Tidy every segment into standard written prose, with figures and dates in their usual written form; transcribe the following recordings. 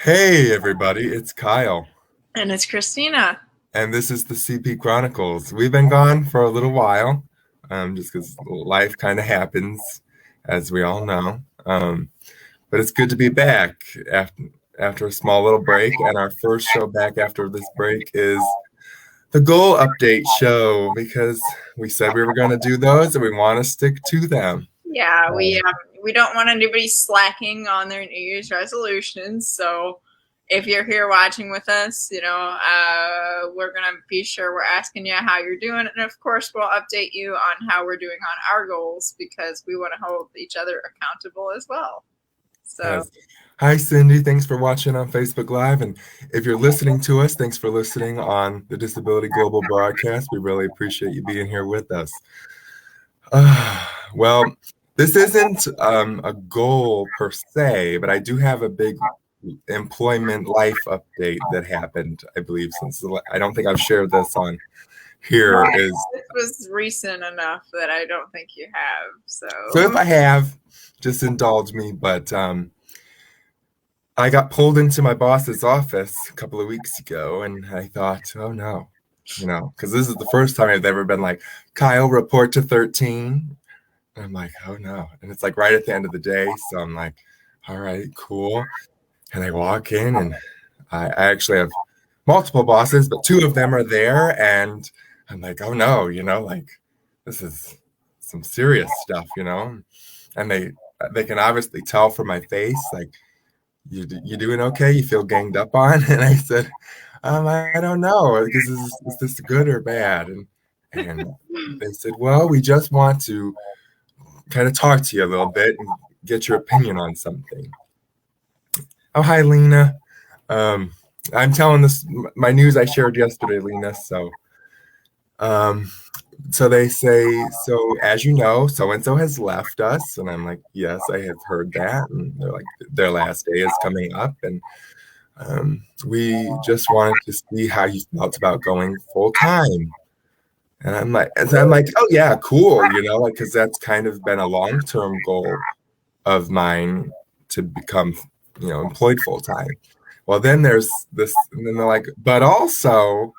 Hey everybody, it's Kyle, And it's Christina. and this is the CP Chronicles. We've been gone for a little while, just because life kind of happens, as we all know. But it's good to be back after a small little break, and our first show back after this break is the goal update show because we said we were going to do those, and we want to stick to them. Yeah, we Um, um, we don't want anybody slacking on their New Year's resolutions. So if you're here watching with us, we're gonna be sure we're asking you how you're doing, and of course we'll update you on how we're doing on our goals because we want to hold each other accountable as well. So Yes. Hi, Cindy. Thanks for watching on Facebook Live. And if you're listening to us, thanks for listening on the Disability Global broadcast. We really appreciate you being here with us. Well, this isn't a goal per se, but I do have a big employment life update that happened, I believe, I don't think I've shared this on here is this was recent enough that I don't think you have. So so if I have, just indulge me, but I got pulled into my boss's office a couple of weeks ago, and I thought, oh no, because this is the first time I've ever been like, Kyle, report to 13. And I'm like, oh no. And it's like right at the end of the day. So I'm like, all right, cool. And I walk in, and I actually have multiple bosses, but two of them are there. And I'm like, oh no, like this is some serious stuff. And they can obviously tell from my face, like, you doing okay? You feel ganged up on? And I said, I don't know. Is this good or bad? And they said, well, we just want to kind of talk to you a little bit and get your opinion on something. Oh, hi, Lena. Um, I'm telling this my news I shared yesterday, Lena. Um, so they say, so as you know, so and so has left us, and I'm like, yes, I have heard that. And they're like, their last day is coming up, and we just wanted to see how you felt about going full time. And I'm like, oh yeah, cool, like because that's kind of been a long term goal of mine to become, employed full time. Well, then there's this, and then they're like, but also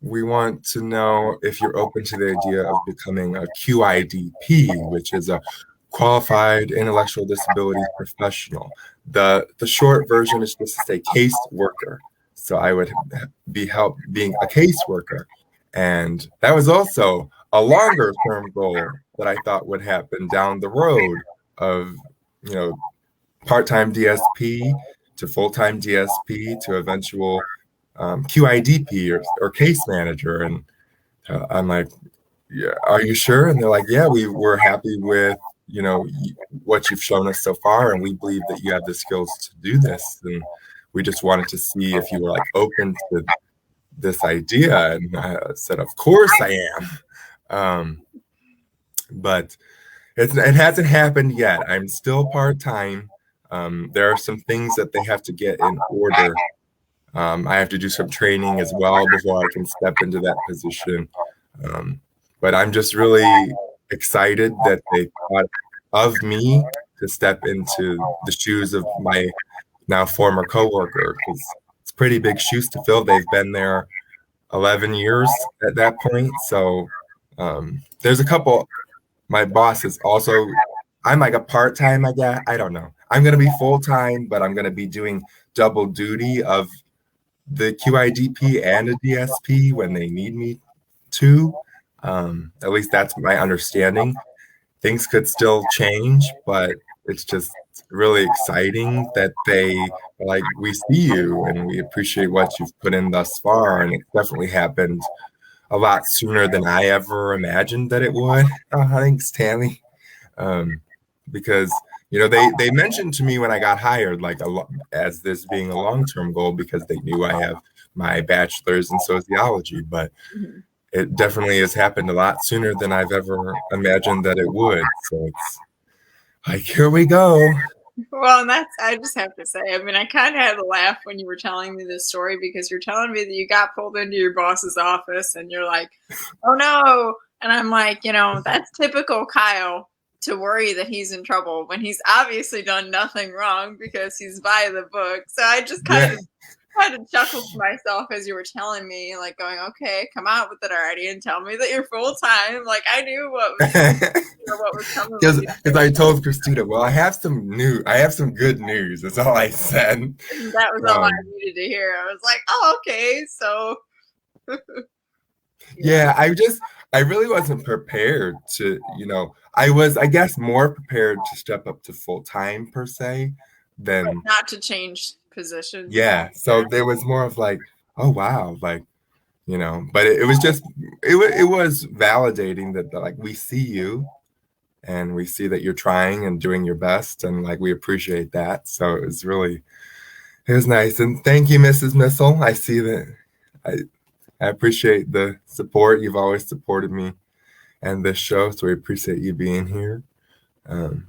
we want to know if you're open to the idea of becoming a QIDP, which is a qualified intellectual disability professional. The short version is just to say case worker. So I would being a caseworker. And that was also a longer term goal that I thought would happen down the road of, you know, part-time DSP to full-time DSP to eventual QIDP or case manager. And I'm like, yeah, are you sure? And they're like, yeah, we were happy with, what you've shown us so far. And we believe that you have the skills to do this. And we just wanted to see if you were like open to this idea. And I said, of course I am. But it hasn't happened yet. I'm still part-time. There are some things that they have to get in order. I have to do some training as well before I can step into that position. Um, but I'm just really excited that they thought of me to step into the shoes of my now former coworker because it's pretty big shoes to fill. They've been there 11 years at that point. So there's a couple. My boss is also, I'm like a part time, I guess. I don't know. I'm going to be full time, but I'm going to be doing double duty of the QIDP and a DSP when they need me to. At least that's my understanding. Things could still change, but it's just really exciting that they like we see you and we appreciate what you've put in thus far. And it definitely happened a lot sooner than I ever imagined that it would. Thanks, Tammy. Um, because they mentioned to me when I got hired like as this being a long-term goal because they knew I have my bachelor's in sociology, but mhm. it definitely has happened a lot sooner than I've ever imagined that it would. So it's like, here we go. Well, and that's, I just have to say, I mean, I kind of had to laugh when you were telling me this story because you're telling me that you got pulled into your boss's office and you're like, oh no. And I'm like, that's typical Kyle. to worry that he's in trouble when he's obviously done nothing wrong because he's by the book. So I just Yeah. kind of chuckled to myself as you were telling me, like going, okay, come out with it already and tell me that you're full time. Like I knew what was coming with Because you. I told Kristina, well, I have some good news. That's all I said. That was all I needed to hear. I was like, oh, okay, so yeah, I really wasn't prepared to, I was, I guess, more prepared to step up to full time per se than, not to change positions. yeah. So there was more of like, oh wow, like, but it was just, it was validating that like we see you and we see that you're trying and doing your best and like we appreciate that. So it was nice. And thank you, Mrs. Missile. I see that I, I appreciate the support. You've always supported me and this show, so we appreciate you being here. Um,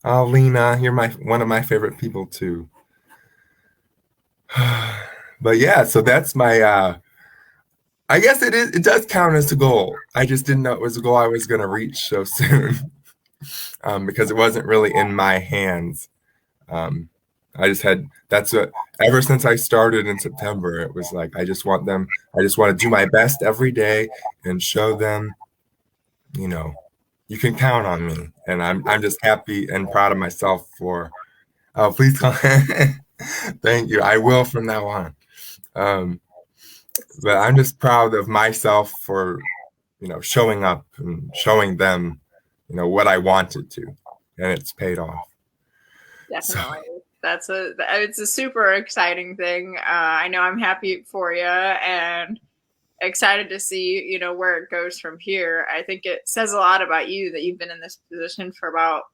oh, Lena, you're one of my favorite people too. But yeah, so that's my. I guess it does count as a goal. I just didn't know it was a goal I was going to reach so soon, because it wasn't really in my hands. I just had that's what ever since I started in September, it was like I just want to do my best every day and show them, you can count on me. And I'm just happy and proud of myself for please call. Thank you. I will from now on. But I'm just proud of myself for, showing up and showing them, what I wanted to, and it's paid off. Definitely. It's a super exciting thing. I know I'm happy for you and excited to see, where it goes from here. I think it says a lot about you that you've been in this position for about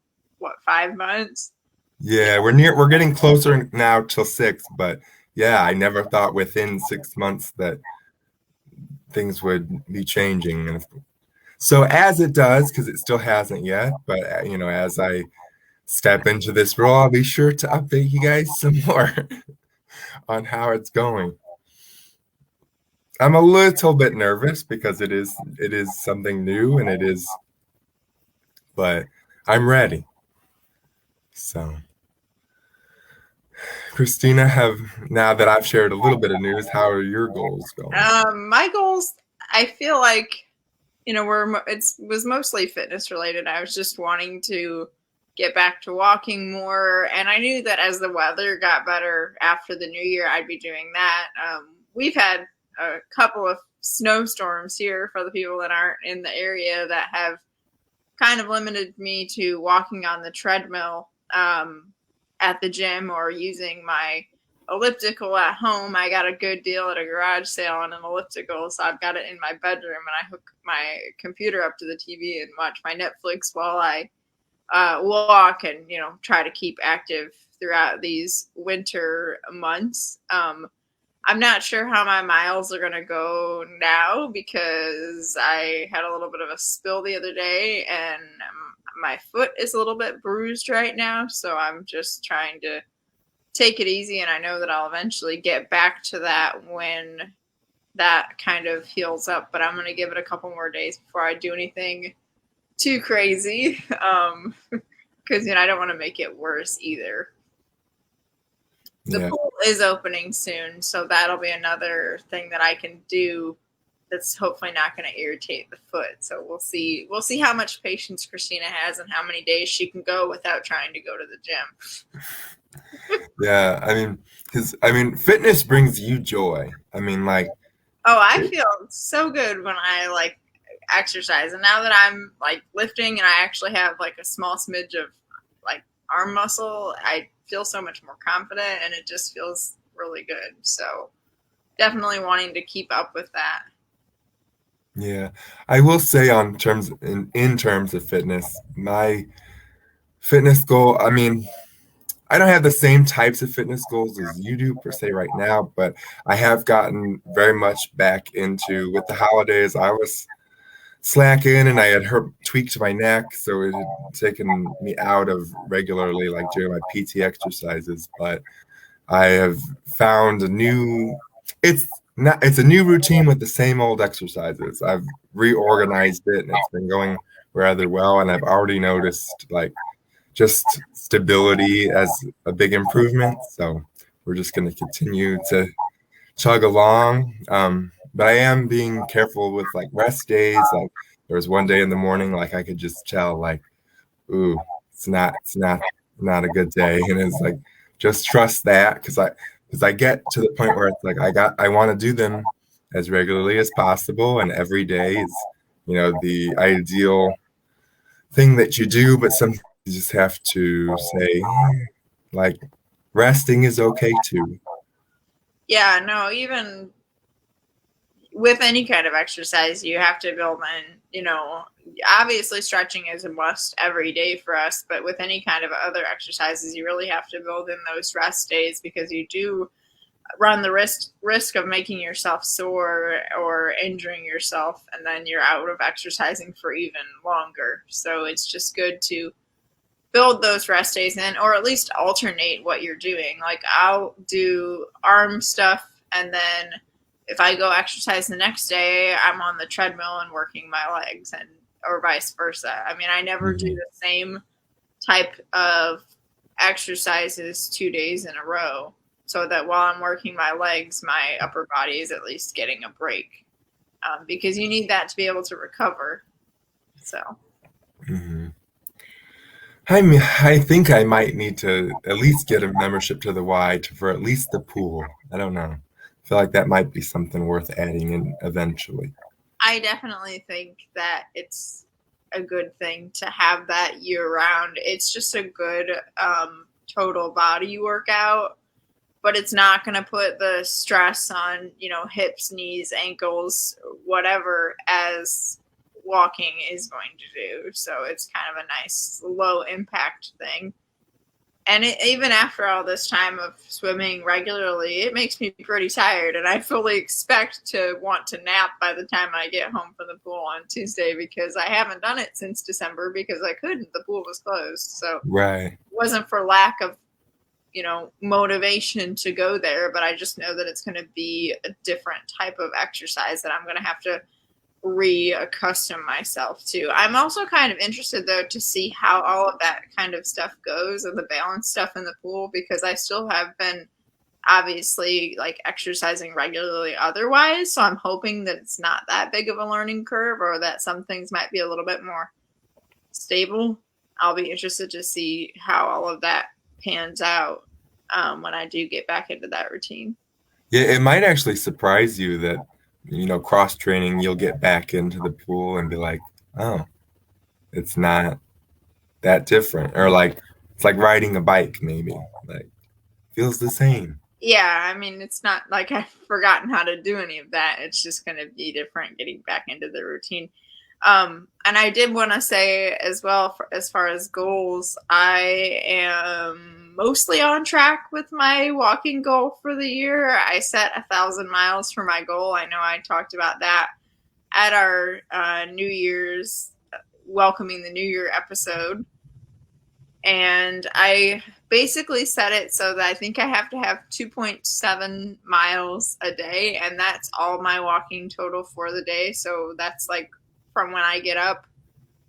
5 months? Yeah, we're getting closer now till 6, but yeah, I never thought within 6 months that things would be changing. And so as it does, because it still hasn't yet, but as I step into this role, I'll be sure to update you guys some more on how it's going. I'm a little bit nervous because it is something new and but I'm ready. So, Kristina, now that I've shared a little bit of news, how are your goals going? My goals, I feel like, it was mostly fitness related. I was just wanting to get back to walking more, and I knew that as the weather got better after the new year, I'd be doing that. We've had a couple of snowstorms here for the people that aren't in the area that have kind of limited me to walking on the treadmill at the gym or using my elliptical at home. I got a good deal at a garage sale on an elliptical, so I've got it in my bedroom, and I hook my computer up to the TV and watch my Netflix while I walk and try to keep active throughout these winter months. I'm not sure how my miles are going to go now because I had a little bit of a spill the other day and my foot is a little bit bruised right now. So I'm just trying to take it easy. And I know that I'll eventually get back to that when that kind of heals up. But I'm going to give it a couple more days before I do anything too crazy. Because, I don't want to make it worse either. The pool is opening soon, so that'll be another thing that I can do that's hopefully not going to irritate the foot. So we'll see how much patience Kristina has and how many days she can go without trying to go to the gym. Yeah, I mean, fitness brings you joy. I mean, like, I feel so good when I exercise, and now that I'm lifting and I actually have a small smidge of arm muscle, I feel so much more confident and it just feels really good. So definitely wanting to keep up with that. Yeah, I will say in terms of fitness, my fitness goal, I mean, I don't have the same types of fitness goals as you do per se right now, but I have gotten very much back into, with the holidays, I was slacking and I had tweaked my neck, so it had taken me out of regularly doing my PT exercises. But I have found it's a new routine with the same old exercises. I've reorganized it and it's been going rather well, and I've already noticed like just stability as a big improvement. So we're just going to continue to chug along. But I am being careful with like rest days. Like there was one day in the morning, like I could just tell, like, ooh, it's not a good day, and it's like just trust that because I get to the point where it's like I want to do them as regularly as possible, and every day is the ideal thing that you do, but sometimes you just have to say like resting is okay too. Yeah, no, even with any kind of exercise, you have to build in, obviously stretching is a must every day for us, but with any kind of other exercises, you really have to build in those rest days because you do run the risk of making yourself sore or injuring yourself, and then you're out of exercising for even longer. So it's just good to build those rest days in, or at least alternate what you're doing. Like I'll do arm stuff, and then if I go exercise the next day, I'm on the treadmill and working my legs, and or vice versa. I mean, I never do Mhm. the same type of exercises 2 days in a row, so that while I'm working my legs, my upper body is at least getting a break, because you need that to be able to recover. So Mhm. I think I might need to at least get a membership to the Y for at least the pool. I don't know. I feel like that might be something worth adding in eventually. I definitely think that it's a good thing to have that year round. It's just a good total body workout, but it's not going to put the stress on, hips, knees, ankles, whatever, as walking is going to do. So it's kind of a nice low impact thing. And even after all this time of swimming regularly, it makes me pretty tired, and I fully expect to want to nap by the time I get home from the pool on Tuesday, because I haven't done it since December because I couldn't. The pool was closed, so it Right. wasn't for lack of motivation to go there, but I just know that it's going to be a different type of exercise that I'm going to have to reaccustom myself to. I'm also kind of interested though to see how all of that kind of stuff goes and the balance stuff in the pool, because I still have been obviously like exercising regularly otherwise. So I'm hoping that it's not that big of a learning curve, or that some things might be a little bit more stable. I'll be interested to see how all of that pans out when I do get back into that routine. Yeah, it might actually surprise you that, cross training, you'll get back into the pool and be like, oh, it's not that different. Or like, it's like riding a bike, maybe. Like, feels the same. Yeah, I mean, it's not like I've forgotten how to do any of that. It's just going to be different getting back into the routine. And I did want to say as well, as far as goals, I am mostly on track with my walking goal for the year. I set 1,000 miles for my goal. I know I talked about that at our New Year's welcoming the New Year episode. And I basically set it so that I think I have to have 2.7 miles a day, and that's all my walking total for the day. So that's like from when I get up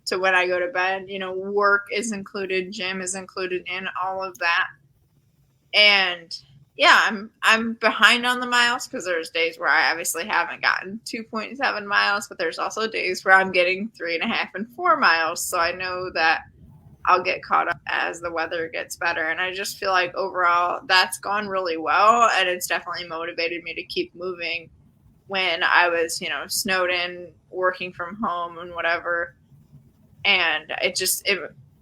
to when I go to bed. Work is included, gym is included in all of that. And yeah, I'm behind on the miles because there's days where I obviously haven't gotten 2.7 miles, but there's also days where I'm getting 3.5 and 4 miles. So I know that I'll get caught up as the weather gets better. And I just feel like overall that's gone really well. And it's definitely motivated me to keep moving when I was, snowed in, working from home and whatever. And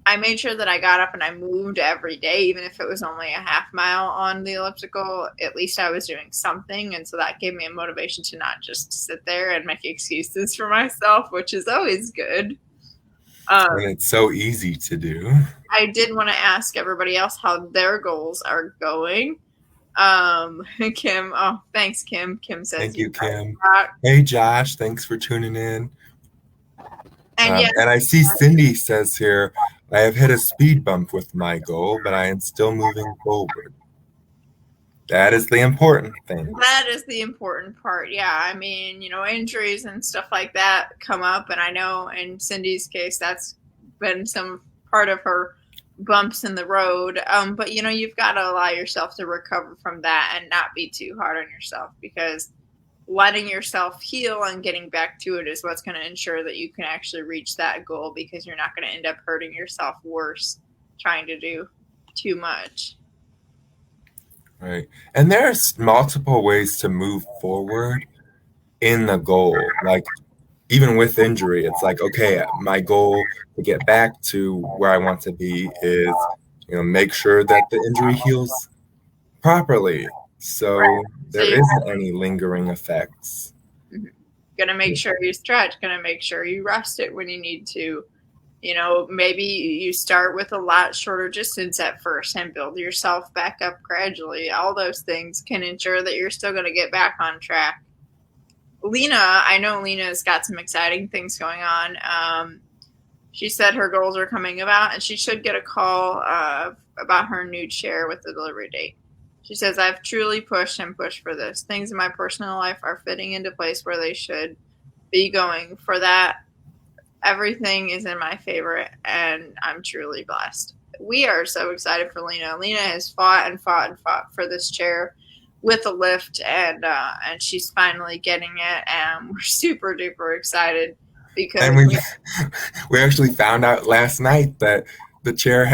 I made sure that I got up and I moved every day, even if it was only a half mile on the elliptical. At least I was doing something. And so that gave me a motivation to not just sit there and make excuses for myself, which is always good. And it's so easy to do. I did want to ask everybody else how their goals are going. Kim, oh, thanks, Kim. Kim says Thank you you, Kim. rock. Hey, Josh, thanks for tuning in. And yes, And I see Cindy says here, I have hit a speed bump with my goal, but I am still moving forward. That is the important thing. That is the important part. Yeah. I mean, injuries and stuff like that come up. And I know in Cindy's case, that's been some part of her bumps in the road. But, you've got to allow yourself to recover from that and not be too hard on yourself, because letting yourself heal and getting back to it is what's going to ensure that you can actually reach that goal, because you're not going to end up hurting yourself worse trying to do too much. Right. And there's multiple ways to move forward in the goal. Like even with injury, it's like, okay, my goal to get back to where I want to be is, make sure that the injury heals properly. Right. So So there you're isn't any lingering effects. going to make sure you stretch, going to make sure you rest it when you need to. Maybe you start with a lot shorter distance at first and build yourself back up gradually. All those things can ensure that you're still going to get back on track. I know Lena's got some exciting things going on. She said her goals are coming about, and she should get a call about her new chair with the delivery date. She says, I've truly pushed and pushed for this. Things in my personal life are fitting into place where they should be going. For that, everything is in my favor, and I'm truly blessed. We are so excited for Lena. Lena has fought and fought and fought for this chair with a lift, and she's finally getting it, and we're super duper excited because And we actually found out last night that the chair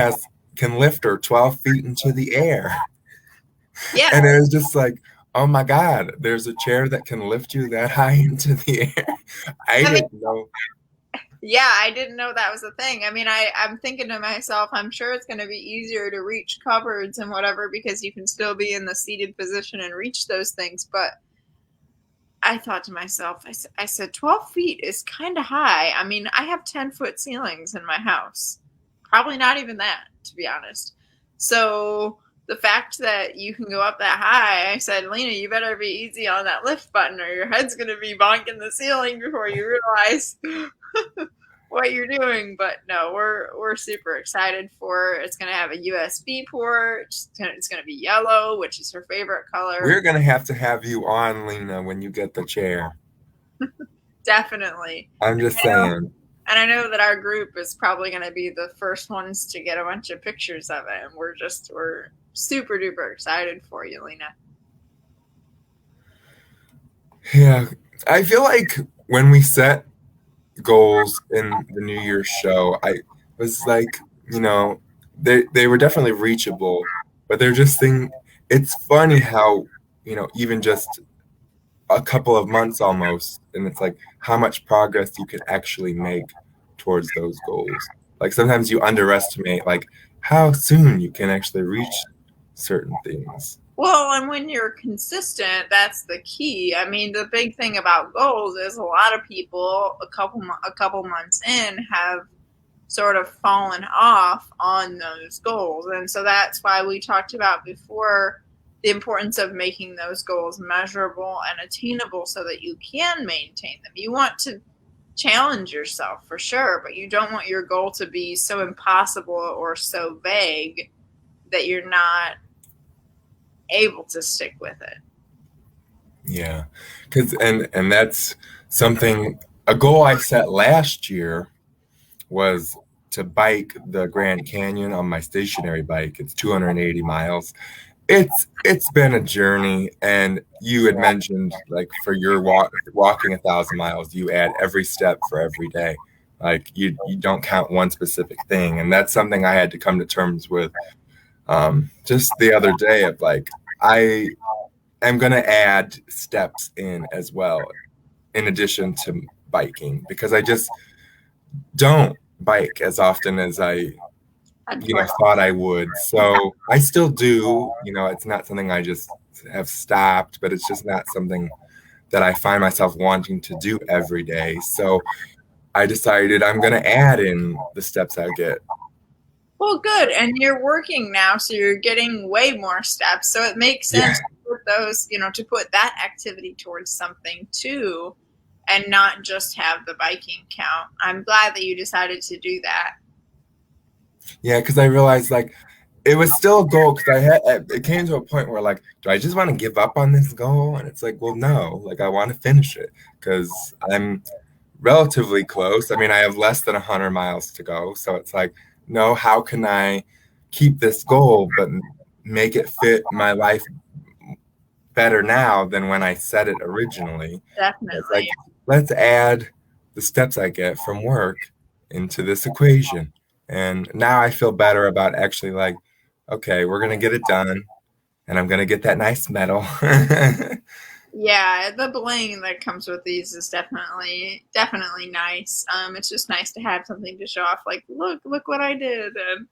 can lift her 12 feet into the air. yeah, And it was just like, oh my God, there's a chair that can lift you that high into the air. I I mean, didn't know. yeah, I didn't know that was a thing. I mean, I'm thinking to myself, I'm sure it's going to be easier to reach cupboards and whatever, because you can still be in the seated position and reach those things. But I thought to myself, I said, 12 feet is kind of high. I mean, I have 10-foot ceilings in my house. Probably not even that, to be honest. So the fact that you can go up that high, I said, Lena, you better be easy on that lift button, or your head's going to be bonking the ceiling before you realize what you're doing. But no, we're super excited for it. It's going to have a USB port. It's going to be yellow, which is her favorite color. We're going to have you on, Lena, when you get the chair. Definitely. I'm just saying. And I know that our group is probably going to be the first ones to get a bunch of pictures of it. And we're super duper excited for you, Lena. Yeah. I feel like when we set goals in the New Year's show, I was like, they were definitely reachable, but they're just it's funny how, even just a couple of months almost, and it's like how much progress you can actually make towards those goals. Like sometimes you underestimate like how soon you can actually reach certain things. Well, and when you're consistent, that's the key. I mean, the big thing about goals is a lot of people a couple months in have sort of fallen off on those goals. And so that's why we talked about before the importance of making those goals measurable and attainable so that you can maintain them. You want to challenge yourself for sure, but you don't want your goal to be so impossible or so vague that you're not able to stick with it. Yeah, because and that's something, a goal I set last year was to bike the Grand Canyon on my stationary bike. It's 280 miles. It's been a journey, and you had mentioned like for your walking 1,000 miles, you add every step for every day. Like you don't count one specific thing, and that's something I had to come to terms with just the other day. Of like I am going to add steps in as well, in addition to biking, because I just don't bike as often as I thought I would. So I still do, it's not something I just have stopped, but it's just not something that I find myself wanting to do every day. So I decided I'm going to add in the steps I get. Well, good. And you're working now, so you're getting way more steps. So it makes Yeah. sense to put those, to put that activity towards something too, and not just have the biking count. I'm glad that you decided to do that. Yeah, because I realized like it was still a goal because it came to a point where like, do I just want to give up on this goal? And it's like, well, no, like I want to finish it because I'm relatively close. I mean, I have less than 100 miles to go. So it's like, no, how can I keep this goal but make it fit my life better now than when I set it originally? It's like, Definitely. let's add the steps I get from work into this equation. And now I feel better about actually like, okay, we're going to get it done and I'm going to get that nice medal. Yeah, the bling that comes with these is definitely nice. It's just nice to have something to show off, like look what I did, and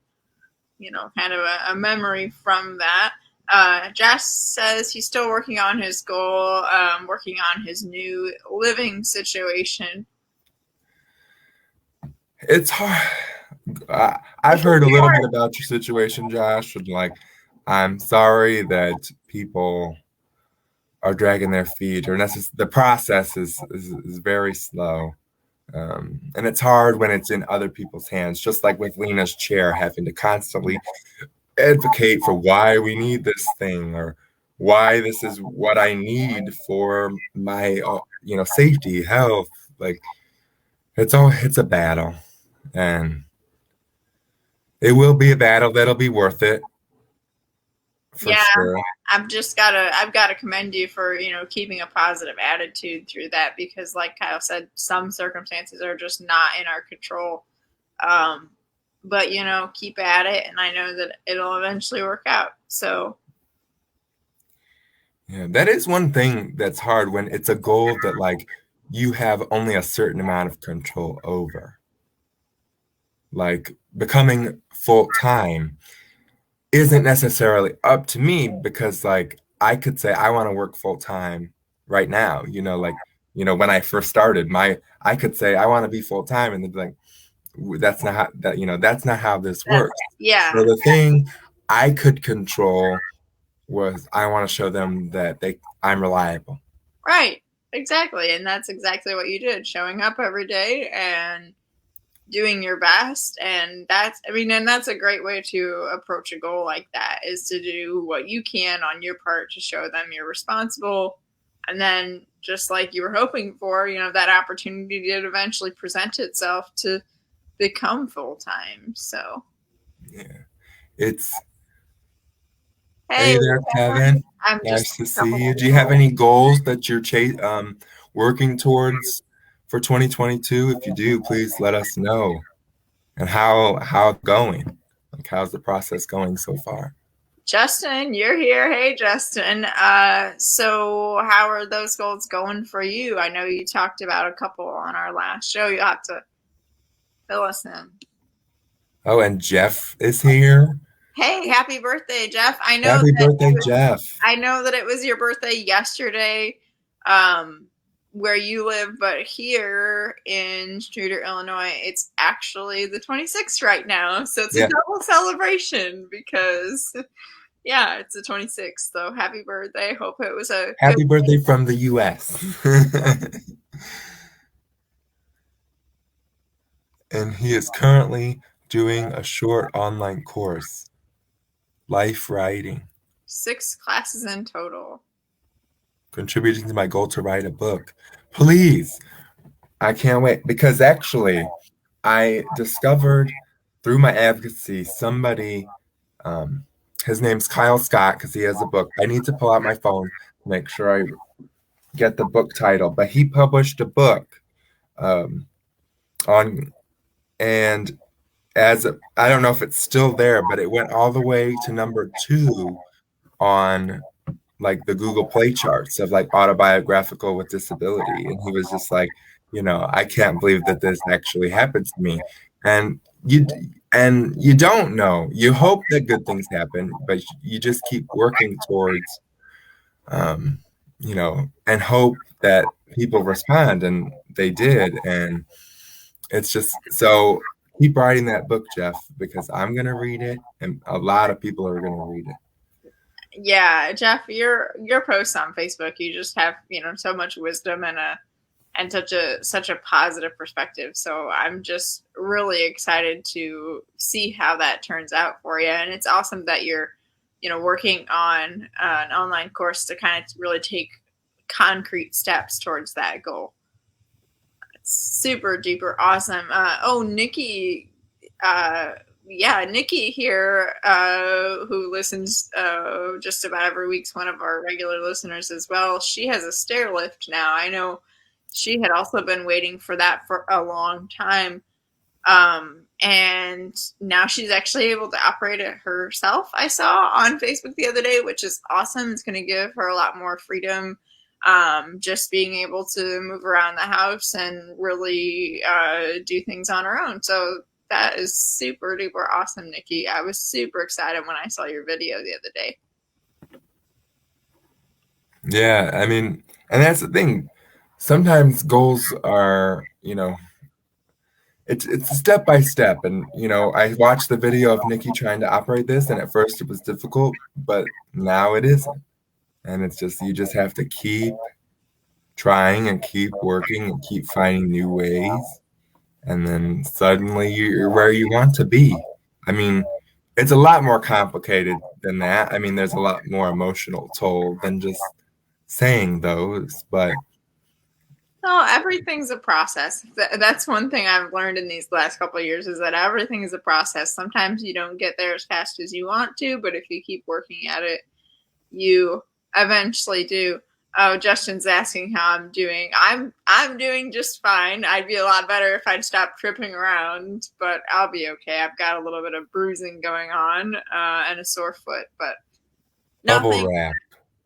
kind of a memory from that. Jess says he's still working on his goal, working on his new living situation. It's hard. I've heard a little bit about your situation, Josh, and like, I'm sorry that people are dragging their feet, or the process is very slow. And it's hard when it's in other people's hands, just like with Lena's chair, having to constantly advocate for why we need this thing or why this is what I need for my, safety, health. Like it's a battle, and it will be a battle that'll be worth it for Yeah, sure. I've gotta commend you for keeping a positive attitude through that, because like Kyle said, some circumstances are just not in our control. Um, but keep at it, and I know that it'll eventually work out. So Yeah, that is one thing that's hard when it's a goal that like you have only a certain amount of control over. Like becoming full time isn't necessarily up to me because like I could say I want to work full time right now. Like when I first started, my I could say I want to be full time, and they'd be like, That's not how that's not how this that's works." So yeah, the thing I could control was I want to show them that I'm reliable. right, exactly, and that's exactly what you did, showing up every day and doing your best. And that's a great way to approach a goal like that, is to do what you can on your part to show them you're responsible. And then, just like you were hoping for, that opportunity did eventually present itself to become full time. So Yeah. It's hey, Hey there, Kevin. I'm just Nice to a couple see you. Do you have people. any goals that you're working towards for 2022? If you do, please let us know. And how it's going? Like how's the process going so far? Justin, you're here. Hey, Justin. So how are those goals going for you? I know you talked about a couple on our last show. You have to fill us in. Oh, and Jeff is here. Hey, happy birthday, Jeff. Happy birthday, Jeff. I know that it was your birthday yesterday, um, where you live, but here in Streator, Illinois, it's actually the 26th right now. So it's a Yeah. double celebration because, yeah, it's the 26th. So happy birthday. Hope it was a good. Happy birthday from the US. And he is currently doing a short online course, Life Writing, 6 classes in total. contributing to my goal to write a book. Please, I can't wait because actually, I discovered through my advocacy somebody, um, his name's Kyle Scott because he has a book. I need to pull out my phone to make sure I get the book title, but he published a book um, on, and I don't know if it's still there, but it went all the way to number 2 on like the Google Play charts of like autobiographical with disability. And he was just like, I can't believe that this actually happened to me. And you don't know. You hope that good things happen, but you just keep working towards um, and hope that people respond, and they did. And it's just so keep writing that book, Jeff, because I'm gonna read it and a lot of people are gonna read it. Yeah, Jeff, your posts on Facebook, you just have so much wisdom and and such a positive perspective. So I'm just really excited to see how that turns out for you. And it's awesome that you're, working on an online course to kind of really take concrete steps towards that goal. It's super duper awesome. Nikki, Nikki here, who listens just about every week's one of our regular listeners as well. She has a stair lift now. I know she had also been waiting for that for a long time. And now she's actually able to operate it herself. I saw on Facebook the other day, which is awesome. It's going to give her a lot more freedom. Just being able to move around the house and really do things on her own. So that is super duper awesome, Nikki. I was super excited when I saw your video the other day. Yeah, I mean, and that's the thing. Sometimes goals are, it's step by step. And, I watched the video of Nikki trying to operate this, and at first it was difficult, but now it isn't. And it's just, you just have to keep trying and keep working and keep finding new ways. And then suddenly you're where you want to be. I mean, it's a lot more complicated than that. I mean, there's a lot more emotional toll than just saying those, but no, everything's a process. That's one thing I've learned in these last couple of years is that everything is a process. Sometimes you don't get there as fast as you want to, but if you keep working at it, you eventually do. Oh, Justin's asking how I'm doing. I'm doing just fine. I'd be a lot better if I'd stop tripping around, but I'll be okay. I've got a little bit of bruising going on and a sore foot, but bubble wrap.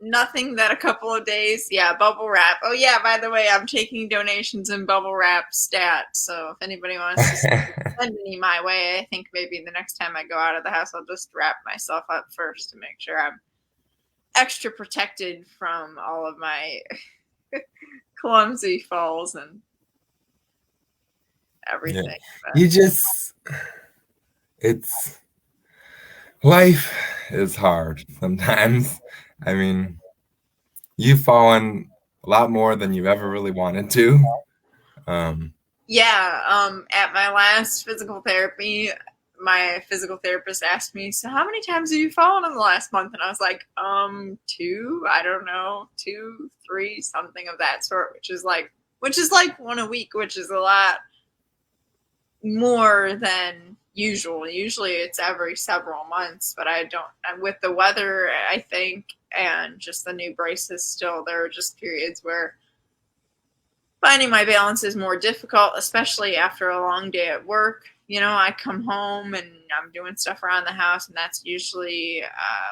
Nothing that a couple of days. Yeah, bubble wrap. Oh yeah, by the way, I'm taking donations in bubble wrap stat. So if anybody wants to send any my way, I think maybe the next time I go out of the house, I'll just wrap myself up first to make sure I'm extra protected from all of my clumsy falls and everything. Yeah. Life is hard sometimes. I mean, you've fallen a lot more than you've ever really wanted to. At my last physical therapy, my physical therapist asked me, so how many times have you fallen in the last month? And I was like, 2, I don't know, 2, 3, something of that sort, which is like one a week, which is a lot more than usual. Usually it's every several months, but with the weather, I think, and just the new braces still, there are just periods where finding my balance is more difficult, especially after a long day at work. I come home and I'm doing stuff around the house, and that's usually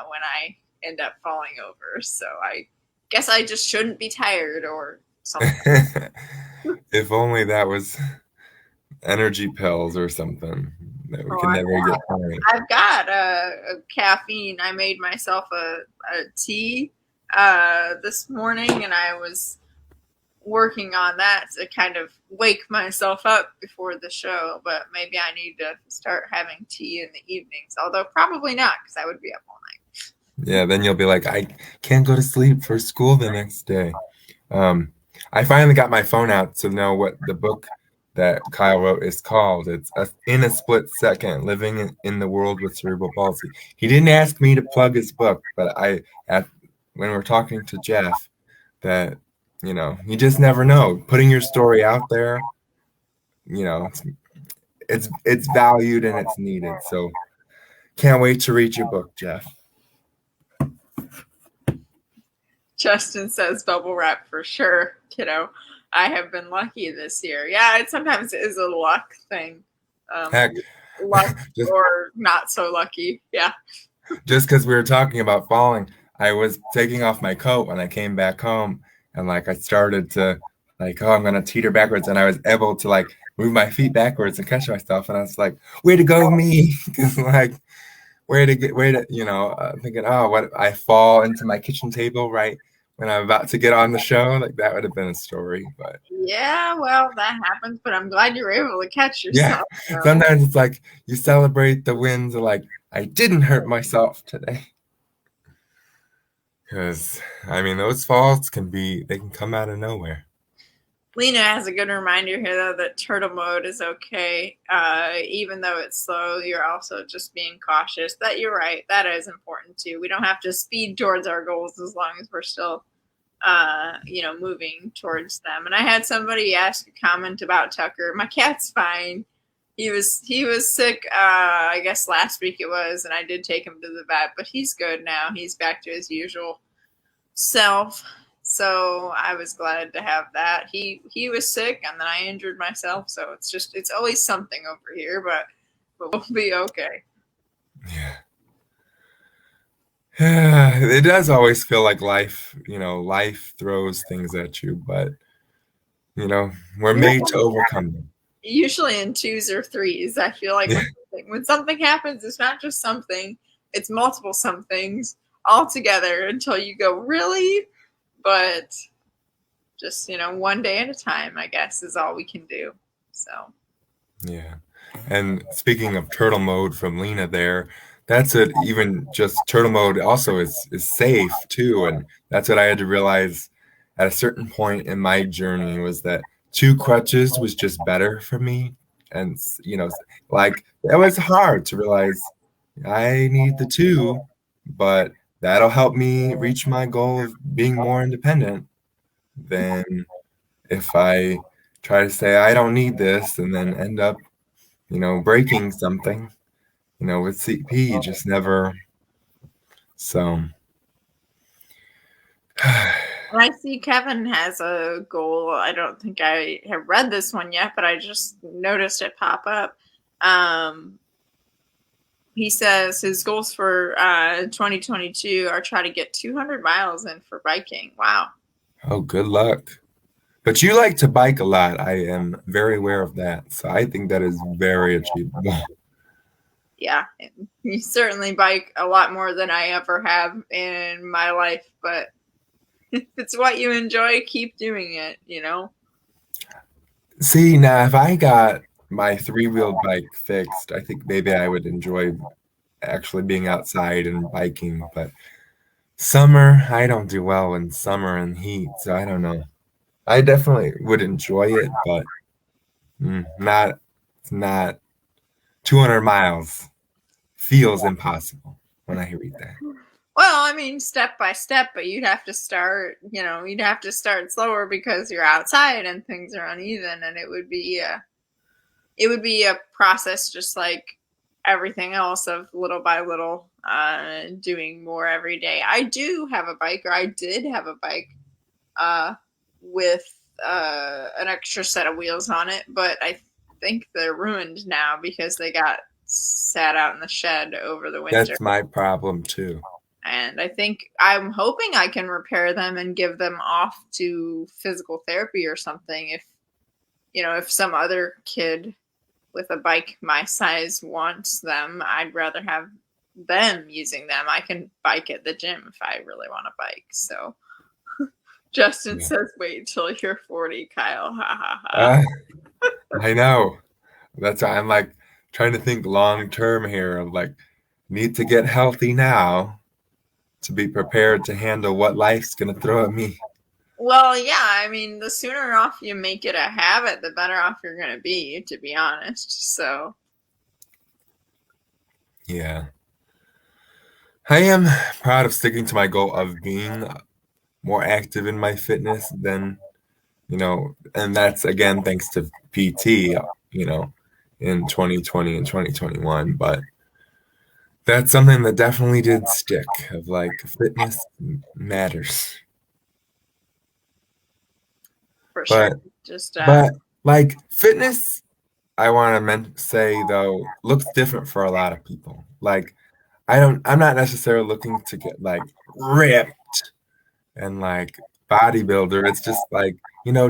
when I end up falling over. So I guess I just shouldn't be tired or something. If only that was energy pills or something that we can never get tired. I've got a caffeine. I made myself a tea this morning, and I was working on that to kind of wake myself up before the show, but maybe I need to start having tea in the evenings, although probably not because I would be up all night. Yeah, then you'll be like, I can't go to sleep for school the next day. I finally got my phone out to know what the book that Kyle wrote is called. It's In a Split Second, Living in the World with Cerebral Palsy. He didn't ask me to plug his book, but when we're talking to Jeff, that you just never know. Putting your story out there, it's valued and it's needed. So can't wait to read your book, Jeff. Justin says bubble wrap for sure, kiddo. I have been lucky this year. Yeah, sometimes it is a luck thing. Heck, luck or not so lucky. Yeah. Just because we were talking about falling, I was taking off my coat when I came back home. And I started to I'm going to teeter backwards. And I was able to move my feet backwards and catch myself. And I was like, way to go, me. Because thinking, what, I fall into my kitchen table right when I'm about to get on the show. That would have been a story. But yeah, well, that happens. But I'm glad you were able to catch yourself. Yeah. Sometimes it's you celebrate the wins of I didn't hurt myself today. Because, those falls can come out of nowhere. Lena has a good reminder here, though, that turtle mode is okay. Even though it's slow, you're also just being cautious. That you're right. That is important, too. We don't have to speed towards our goals as long as we're still, moving towards them. And I had somebody ask a comment about Tucker. My cat's fine. He was sick, I guess last week it was, and I did take him to the vet, but he's good now. He's back to his usual self. So I was glad to have that. He was sick, and then I injured myself. So it's always something over here, but we'll be okay. Yeah. Yeah, it does always feel like life throws things at you, but we're made to overcome them. Usually in twos or threes. I feel like Yeah. when something happens, it's not just something; it's multiple somethings all together until you go really. But just one day at a time, I guess, is all we can do. So. Yeah. And speaking of turtle mode from Lena there, that's it. Even just turtle mode also is safe too. And that's what I had to realize at a certain point in my journey was that two crutches was just better for me. And like that was hard to realize I need the two, but that'll help me reach my goal of being more independent than if I try to say I don't need this and then end up breaking something, with CP, just never. So, And I see Kevin has a goal. I don't think I have read this one yet, but I just noticed it pop up. Um, he says his goals for 2022 are try to get 200 miles in for biking. Wow. oh, good luck. But you like to bike a lot. I am very aware of that. So I think that is very achievable. Yeah, you certainly bike a lot more than I ever have in my life, but if it's what you enjoy, keep doing it. See, now if I got my three-wheel bike fixed, I think maybe I would enjoy actually being outside and biking. But summer, I don't do well in summer and heat. So I don't know. I definitely would enjoy it, but not 200 miles feels impossible when I read that. Well, I mean, step by step, but you'd have to start slower because you're outside and things are uneven, and it would be a process just like everything else of little by little, doing more every day. I do have a bike, or I did have a bike, uh, with an extra set of wheels on it, but I think they're ruined now because they got sat out in the shed over the winter. That's my problem too. And I think I'm hoping I can repair them and give them off to physical therapy or something. If some other kid with a bike my size wants them, I'd rather have them using them. I can bike at the gym if I really want to bike. So Justin Yeah. says, wait till you're 40, Kyle. Ha ha ha. Uh, I know. That's why I'm like trying to think long term here of like need to get healthy now to be prepared to handle what life's gonna throw at me. Well, yeah, I mean, the sooner off you make it a habit, the better off you're going to be honest. So, Yeah. I am proud of sticking to my goal of being more active in my fitness than, and that's again thanks to PT, you know, in 2020 and 2021. But that's something that definitely did stick of like fitness matters. for sure. But Just, but like fitness, I want to say though, looks different for a lot of people. Like I'm not necessarily looking to get like ripped and like bodybuilder. It's just like,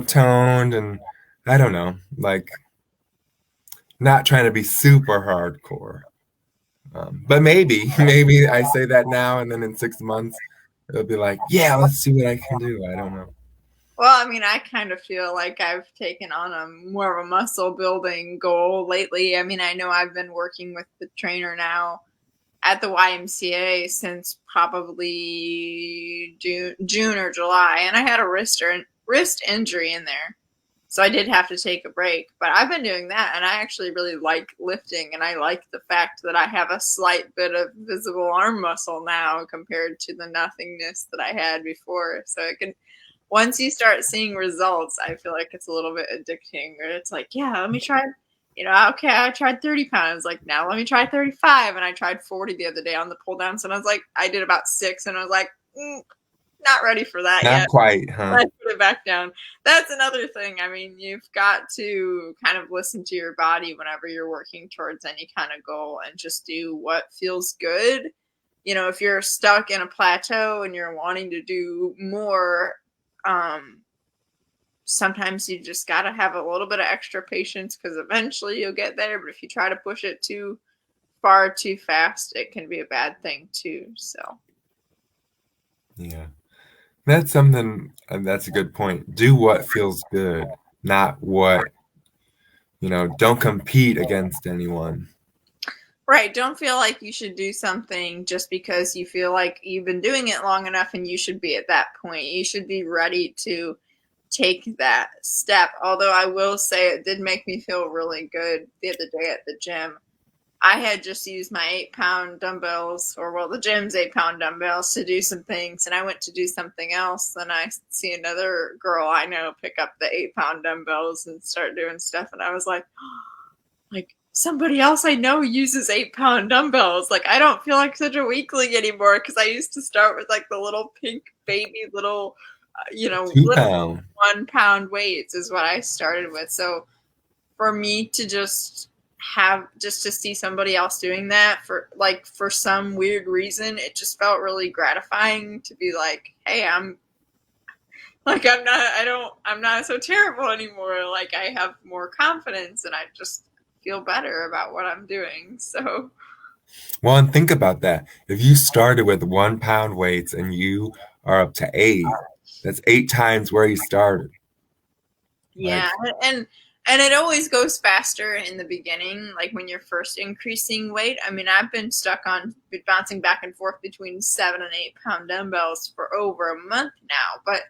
toned and I don't know, like not trying to be super hardcore. But maybe I say that now and then in 6 months it'll be like, yeah, let's see what I can do. I don't know. well, I mean, I kind of feel like I've taken on a more of a muscle building goal lately. I mean, I know I've been working with the trainer now at the YMCA since probably June or July, and I had a wrist injury in there. So I did have to take a break, but I've been doing that, and I actually really like lifting, and I like the fact that I have a slight bit of visible arm muscle now compared to the nothingness that I had before. So it can, once you start seeing results, I feel like it's a little bit addicting. Or it's like, yeah, let me try. Okay, I tried 30 pounds. Like, now let me try 35. And I tried 40 the other day on the pull downs, and I was like, I did about 6, and I was like, not ready for that Not yet. quite, huh? I put it back down. That's another thing. I mean, you've got to kind of listen to your body whenever you're working towards any kind of goal and just do what feels good. If you're stuck in a plateau and you're wanting to do more, sometimes you just got to have a little bit of extra patience because eventually you'll get there. But if you try to push it too far too fast, it can be a bad thing too. So, Yeah. That's something, that's a good point. Do what feels good, not what, don't compete against anyone. right. Don't feel like you should do something just because you feel like you've been doing it long enough and you should be at that point. You should be ready to take that step. Although I will say it did make me feel really good the other day at the gym. I had just used my 8-pound dumbbells, or well, the gym's 8-pound dumbbells to do some things, and I went to do something else. And I see another girl I know pick up the 8-pound dumbbells and start doing stuff, and I was like somebody else I know uses 8-pound dumbbells. Like, I don't feel like such a weakling anymore because I used to start with like the little pink baby little, Two little pound. 1-pound weights is what I started with. So for me to just to see somebody else doing that for some weird reason, it just felt really gratifying to be like, hey, I'm not so terrible anymore. Like, I have more confidence and I just feel better about what I'm doing. So Well, and think about that. If you started with 1 pound weights and you are up to 8, that's 8 times where you started. yeah, Like, and it always goes faster in the beginning, like when you're first increasing weight. I mean, I've been stuck on bouncing back and forth between 7 and 8 pound dumbbells for over a month now, but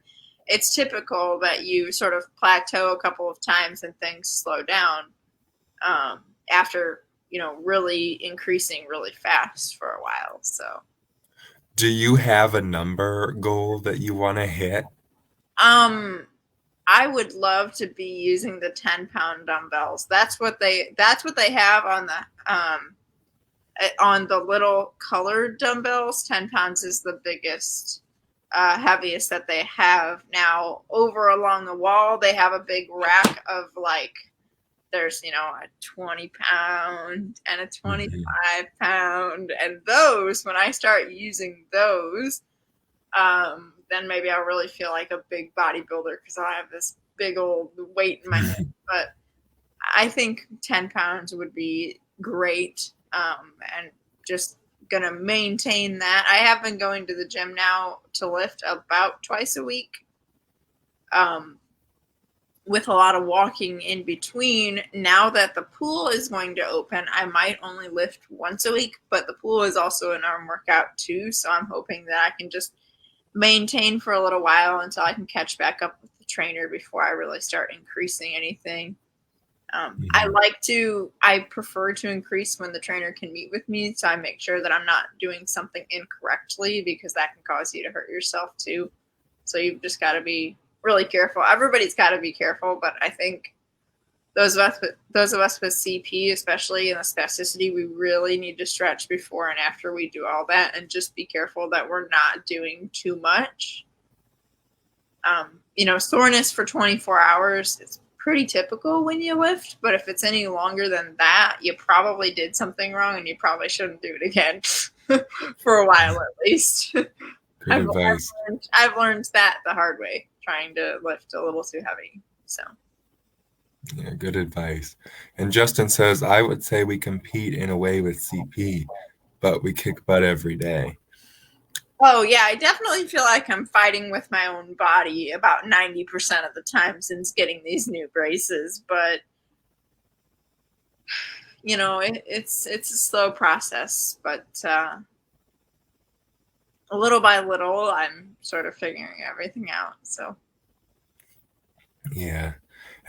it's typical that you sort of plateau a couple of times and things slow down after really increasing really fast for a while. So do you have a number goal that you want to hit? um I would love to be using the 10-pound dumbbells. That's what they have on the little colored dumbbells. 10 pounds is the biggest, heaviest that they have. Now, over along the wall, they have a big rack of like, there's, a 20-pound and a Mhm. 25-pound. And those, when I start using those, then maybe I'll really feel like a big bodybuilder because I have this big old weight in my head. But I think 10 pounds would be great, and just going to maintain that. I have been going to the gym now to lift about twice a week, um, with a lot of walking in between. Now that the pool is going to open, I might only lift once a week, but the pool is also an arm workout too. So I'm hoping that I can just maintain for a little while until I can catch back up with the trainer before I really start increasing anything. Mhm. I prefer to increase when the trainer can meet with me, so I make sure that I'm not doing something incorrectly because that can cause you to hurt yourself too. So you've just got to be really careful. Everybody's got to be careful, but I think those of us with CP, especially in the spasticity, we really need to stretch before and after we do all that, and just be careful that we're not doing too much. Soreness for 24 hours is pretty typical when you lift, but if it's any longer than that, you probably did something wrong and you probably shouldn't do it again for a while at least. Good advice. I've learned that the hard way, trying to lift a little too heavy. So. Yeah, good advice. And Justin says, I would say we compete in a way with CP, but we kick butt every day. Oh yeah, I definitely feel like I'm fighting with my own body about 90% of the time since getting these new braces, but it's a slow process, but little by little, I'm sort of figuring everything out. So Yeah.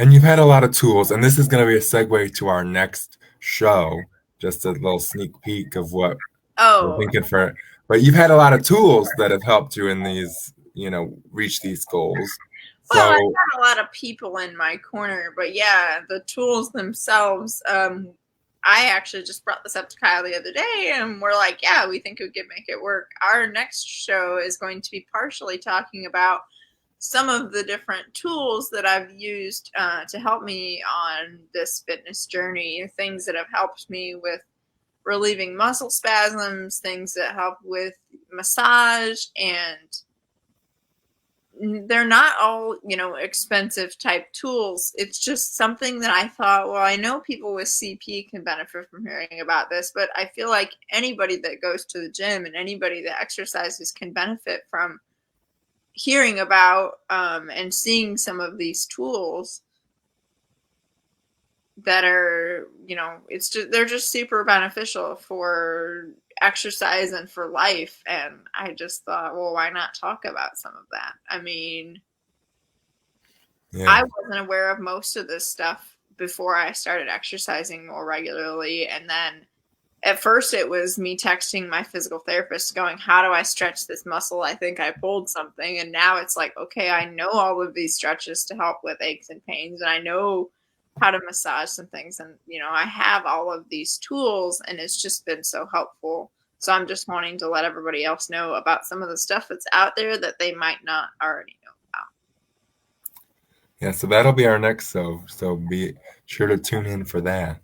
And you've had a lot of tools, and this is going to be a segue to our next show, just a little sneak peek of what we're Oh, thinking for. But you've had a lot of tools that have helped you in these, reach these goals. well, I've So, got a lot of people in my corner, but yeah, the tools themselves. I actually just brought this up to Kyle the other day, and we're like, yeah, we think we could make it work. Our next show is going to be partially talking about some of the different tools that I've used to help me on this fitness journey, things that have helped me with relieving muscle spasms, things that help with massage, and they're not all, expensive type tools. It's just something that I thought, well, I know people with CP can benefit from hearing about this, but I feel like anybody that goes to the gym and anybody that exercises can benefit from hearing about and seeing some of these tools that are, they're just super beneficial for exercise and for life. And I just thought, well, why not talk about some of that? I mean, I yeah. wasn't aware of most of this stuff before I started exercising more regularly. And then at first it was me texting my physical therapist going, how do I stretch this muscle? I think I pulled something. And now it's like, okay, I know all of these stretches to help with aches and pains, and I know how to massage some things. And, I have all of these tools, and it's just been so helpful. So I'm just wanting to let everybody else know about some of the stuff that's out there that they might not already know about. Yeah, so that'll be our next show. So be sure to tune in for that.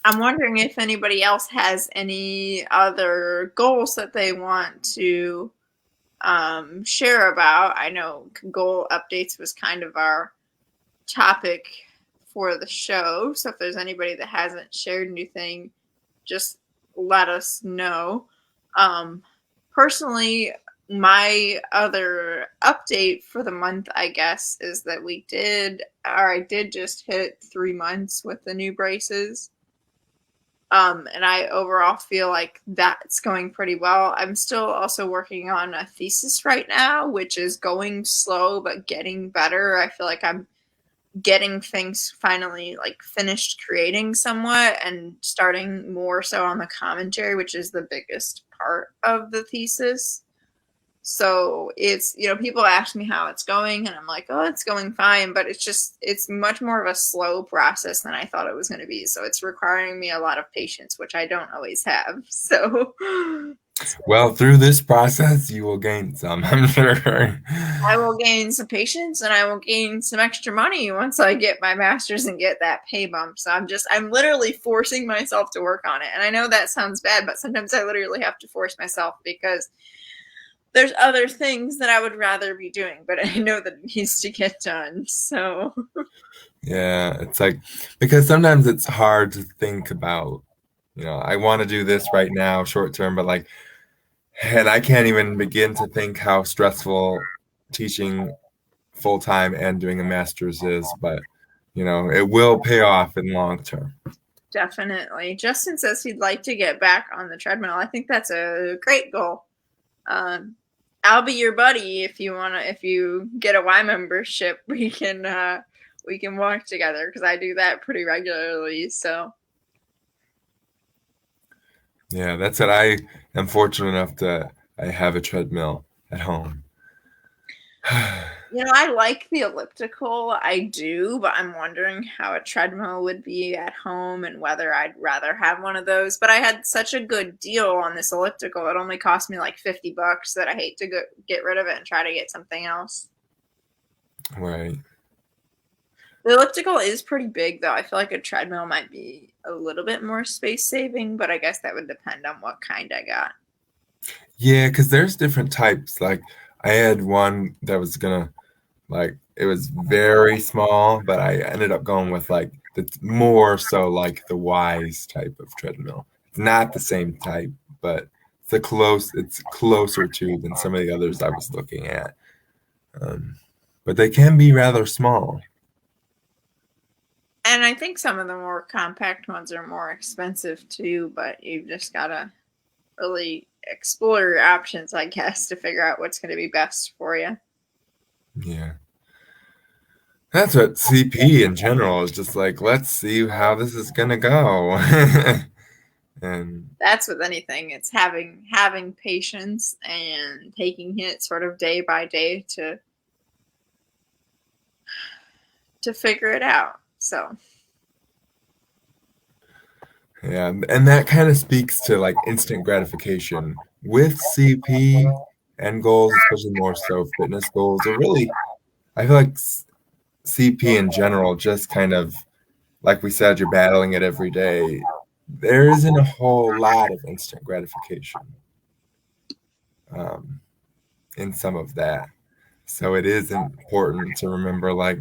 I'm wondering if anybody else has any other goals that they want to share about. I know goal updates was kind of our topic for the show. So if there's anybody that hasn't shared anything, just let us know. Um, Personally, my other update for the month, I guess, is that I did just hit 3 months with the new braces. And I overall feel like that's going pretty well. I'm still also working on a thesis right now, which is going slow but getting better. I feel like I'm getting things finally like finished creating somewhat and starting more so on the commentary, which is the biggest part of the thesis. So it's, people ask me how it's going, and I'm like, oh, it's going fine, but it's much more of a slow process than I thought it was going to be. So it's requiring me a lot of patience, which I don't always have. So Well, through this process, you will gain some, I'm sure. I will gain some patience, and I will gain some extra money once I get my master's and get that pay bump. So I'm literally forcing myself to work on it. And I know that sounds bad, but sometimes I literally have to force myself because there's other things that I would rather be doing, but I know that it needs to get done. So Yeah, it's like because sometimes it's hard to think about, I want to do this right now, short term, but like, and I can't even begin to think how stressful teaching full time and doing a master's is, but it will pay off in long term. definitely. Justin says he'd like to get back on the treadmill. I think that's a great goal. Um, I'll be your buddy if you wanna. If you get a Y membership, we can walk together because I do that pretty regularly. So Yeah, that's it. I am fortunate enough to I have a treadmill at home. I like the elliptical. I do, but I'm wondering how a treadmill would be at home and whether I'd rather have one of those. But I had such a good deal on this elliptical. It only cost me like $50 that I hate to get rid of it and try to get something else. Right. The elliptical is pretty big, though. I feel like a treadmill might be a little bit more space saving, but I guess that would depend on what kind I got. Yeah, because there's different types. Like I had one that was gonna like it was very small, but I ended up going with like the more so like the Wise type of treadmill. It's not the same type, but it's closer to than some of the others I was looking at. Um, but they can be rather small. And I think some of the more compact ones are more expensive too, but you've just got to really explore your options, I guess, to figure out what's going to be best for you. Yeah. That's what CP in general is just like, let's see how this is gonna go. And That's with anything. It's having patience and taking it sort of day by day to figure it out. So, yeah, and that kind of speaks to like instant gratification with CP and goals, especially more so fitness goals, or really, I feel like CP in general, just kind of like we said, you're battling it every day. There isn't a whole lot of instant gratification um, in some of that. So it is important to remember, like,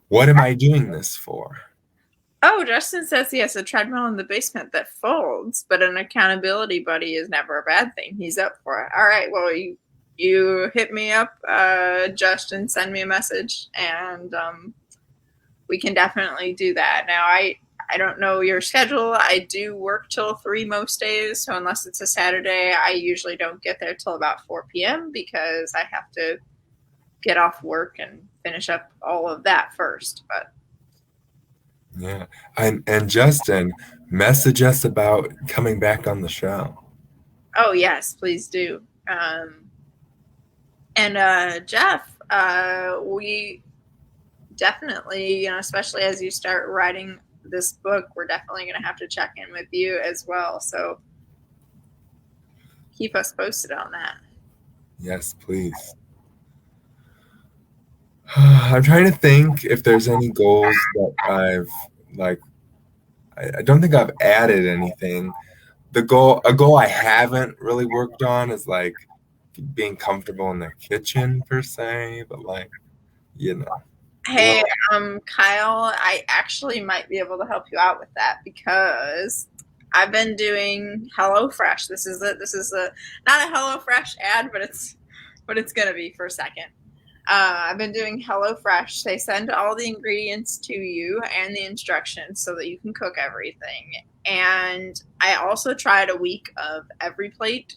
what am I doing this for? oh, Justin says he has a treadmill in the basement that folds, but an accountability buddy is never a bad thing. He's up for it. All right, well, you hit me up, Justin. Send me a message, and we can definitely do that. Now, I don't know your schedule. I do work till 3 most days, so unless it's a Saturday, I usually don't get there till about 4 p.m. because I have to get off work and finish up all of that first. But Yeah. And Justin, message us about coming back on the show. oh yes, please do. And Jeff, we definitely, especially as you start writing this book, we're definitely going to have to check in with you as well. So keep us posted on that. Yes, please. I'm trying to think if there's any goals that I've like. I don't think I've added anything. A goal I haven't really worked on is like being comfortable in the kitchen per se, but like, you know, Hey, well, Kyle, I actually might be able to help you out with that because I've been doing HelloFresh. This is a not a HelloFresh ad, but it's gonna be for a second. I've been doing HelloFresh. They send all the ingredients to you and the instructions so that you can cook everything. And I also tried a week of every plate,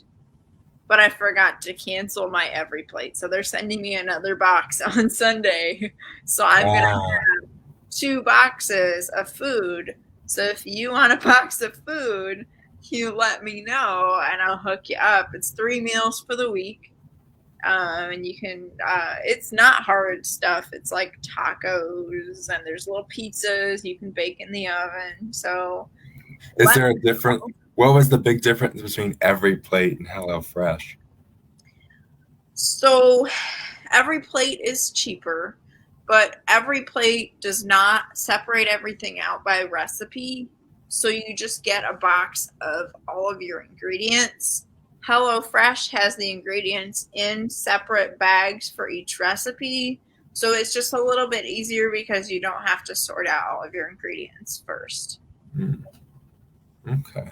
but I forgot to cancel my every plate. So they're sending me another box on Sunday. So I'm going to ah, 2 boxes of food. So if you want a box of food, you let me know and I'll hook you up. It's 3 meals for the week. And you can, it's not hard stuff. It's like tacos and there's little pizzas you can bake in the oven. So is let there a me different? know. What was the big difference between every plate and HelloFresh? So every plate is cheaper, but every plate does not separate everything out by recipe. So you just get a box of all of your ingredients. HelloFresh has the ingredients in separate bags for each recipe. So it's just a little bit easier because you don't have to sort out all of your ingredients first. Hmm, okay,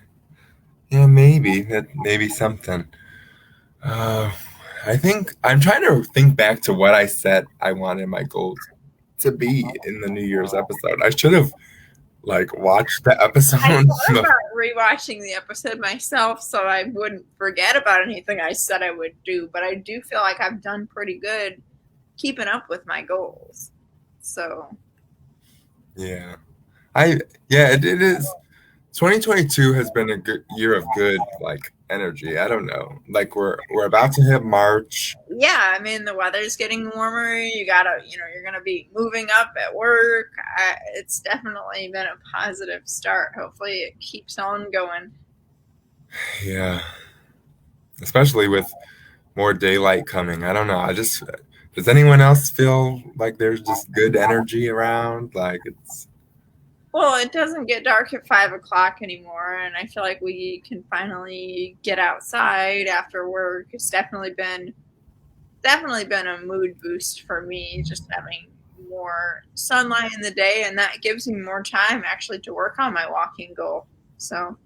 yeah, maybe that maybe something. Uh, I think I'm trying to think back to what I said I wanted my goals to be in the New Year's episode. I should have like watched the I episode. thought about rewatching the episode myself so I wouldn't forget about anything I said I would do, but I do feel like I've done pretty good keeping up with my goals. So, Yeah, I yeah, it is. 2022 has been a good year of good like energy. I don't know. Like we're about to hit March. yeah, I mean, the weather's getting warmer. You gotta, you're gonna be moving up at work. It's definitely been a positive start. Hopefully, it keeps on going. Yeah, especially with more daylight coming. I don't know. I just does anyone else feel like there's just good energy around? Like it's Well, it doesn't get dark at 5 o'clock anymore, and I feel like we can finally get outside after work. It's definitely been a mood boost for me, just having more sunlight in the day, and that gives me more time actually to work on my walking goal. So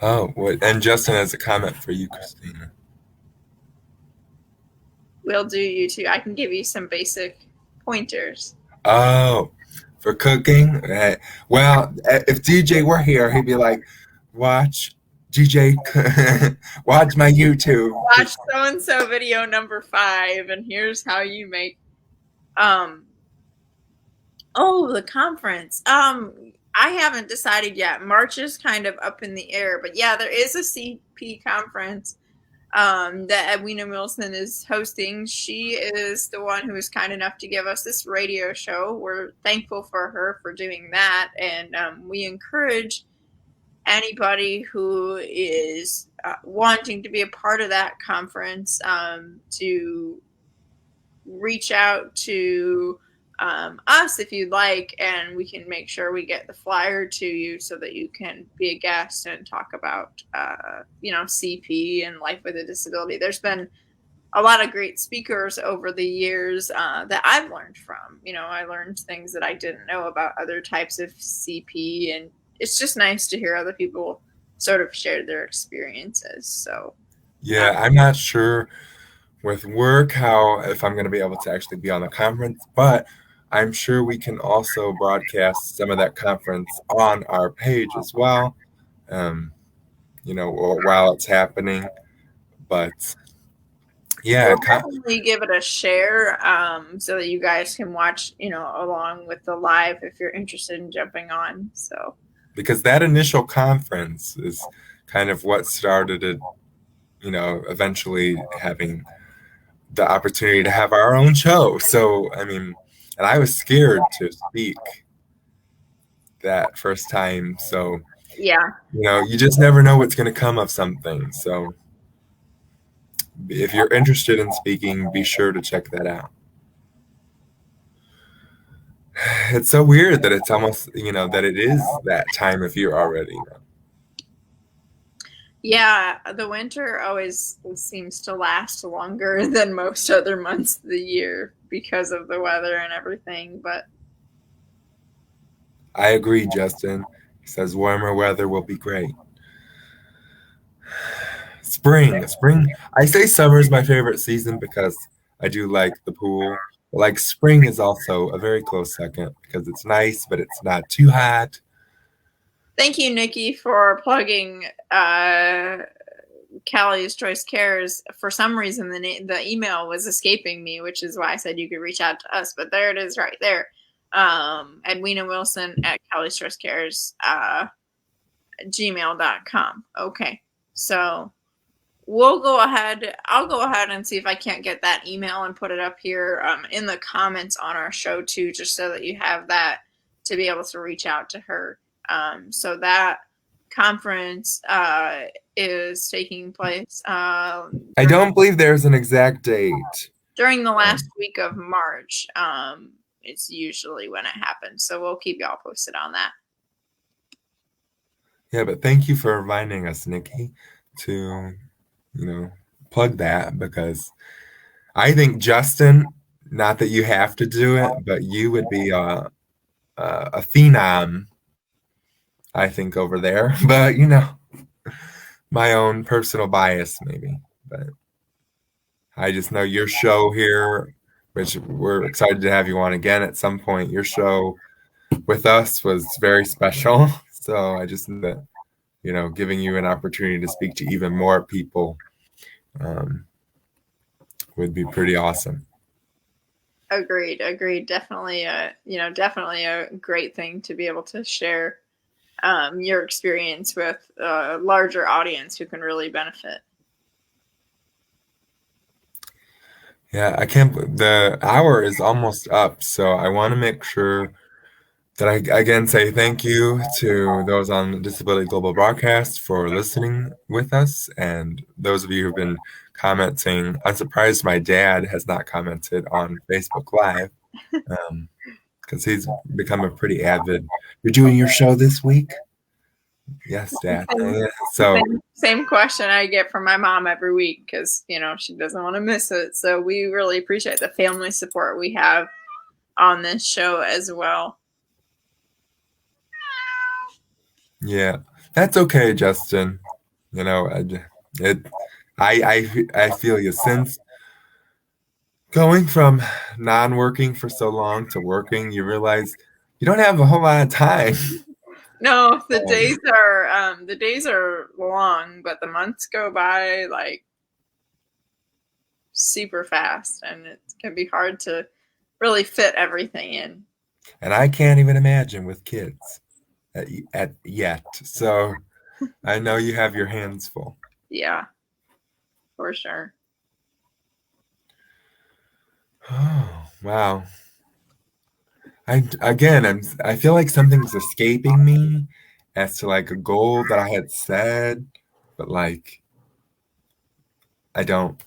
oh, what and Justin has a comment for you, Christina. we'll do you too. I can give you some basic pointers. Oh, for cooking? Well, if DJ were here, he'd be like, watch GJ, watch my YouTube. Watch so and so video number 5, and here's how you make. Um, oh, the conference. I haven't decided yet. March is kind of up in the air, but yeah, there is a CP conference that Edwina Wilson is hosting. She is the one who was kind enough to give us this radio show. We're thankful for her for doing that, and we encourage anybody who is wanting to be a part of that conference to reach out to us if you'd like, and we can make sure we get the flyer to you so that you can be a guest and talk about CP and life with a disability. There's been a lot of great speakers over the years that I've learned from. I learned things that I didn't know about other types of CP, and it's just nice to hear other people sort of share their experiences. So yeah, I'm not sure with work if I'm going to be able to actually be on the conference, but I'm sure we can also broadcast some of that conference on our page as well, while it's happening. But yeah, we'll definitely give it a share so that you guys can watch, along with the live if you're interested in jumping on. So because that initial conference is kind of what started it, eventually having the opportunity to have our own show. So, I mean, and I was scared to speak that first time. So, yeah, you just never know what's going to come of something. So, if you're interested in speaking, be sure to check that out. It's so weird that it's almost, that it is that time of year already. Yeah, the winter always seems to last longer than most other months of the year because of the weather and everything. But I agree, Justin. He says warmer weather will be great. Spring. I say summer is my favorite season because I do like the pool. Like spring is also a very close second because it's nice, but it's not too hot. Thank you, Nikki, for plugging Callie's Choice Cares. For some reason, the email was escaping me, which is why I said you could reach out to us. But there it is right there. Edwina Wilson at Callie's Choice Cares, gmail.com. Okay. So I'll go ahead and see if I can't get that email and put it up here in the comments on our show too, just so that you have that to be able to reach out to her. So that conference is taking place. I don't believe there's an exact date. During the last week of March, it's usually when it happens. So we'll keep y'all posted on that. Yeah, but thank you for reminding us, Nikki, to plug that, because I think Justin, not that you have to do it, but you would be a phenom, I think, over there. But my own personal bias maybe, but I just know your show here, which we're excited to have you on again at some point. Your show with us was very special, so I just know that giving you an opportunity to speak to even more people would be pretty awesome. Agreed. Definitely definitely a great thing to be able to share your experience with a larger audience who can really benefit. Yeah, the hour is almost up, so I want to make sure that I again say thank you to those on Disability Global Broadcast for listening with us, and those of you who've been commenting. I'm surprised my dad has not commented on Facebook Live, because he's become a pretty avid. You're doing your show this week? Yes, Dad. So same question I get from my mom every week, because she doesn't want to miss it. So we really appreciate the family support we have on this show as well. Yeah, that's okay, Justin. I feel you. Since going from non-working for so long to working, you realize you don't have a whole lot of time. No, Um, the days are long, but the months go by like super fast, and it can be hard to really fit everything in. and I can't even imagine with kids at yet. So I know you have your hands full. Yeah, for sure. Oh, wow. I feel like something's escaping me as to like a goal that I had said, but like I don't,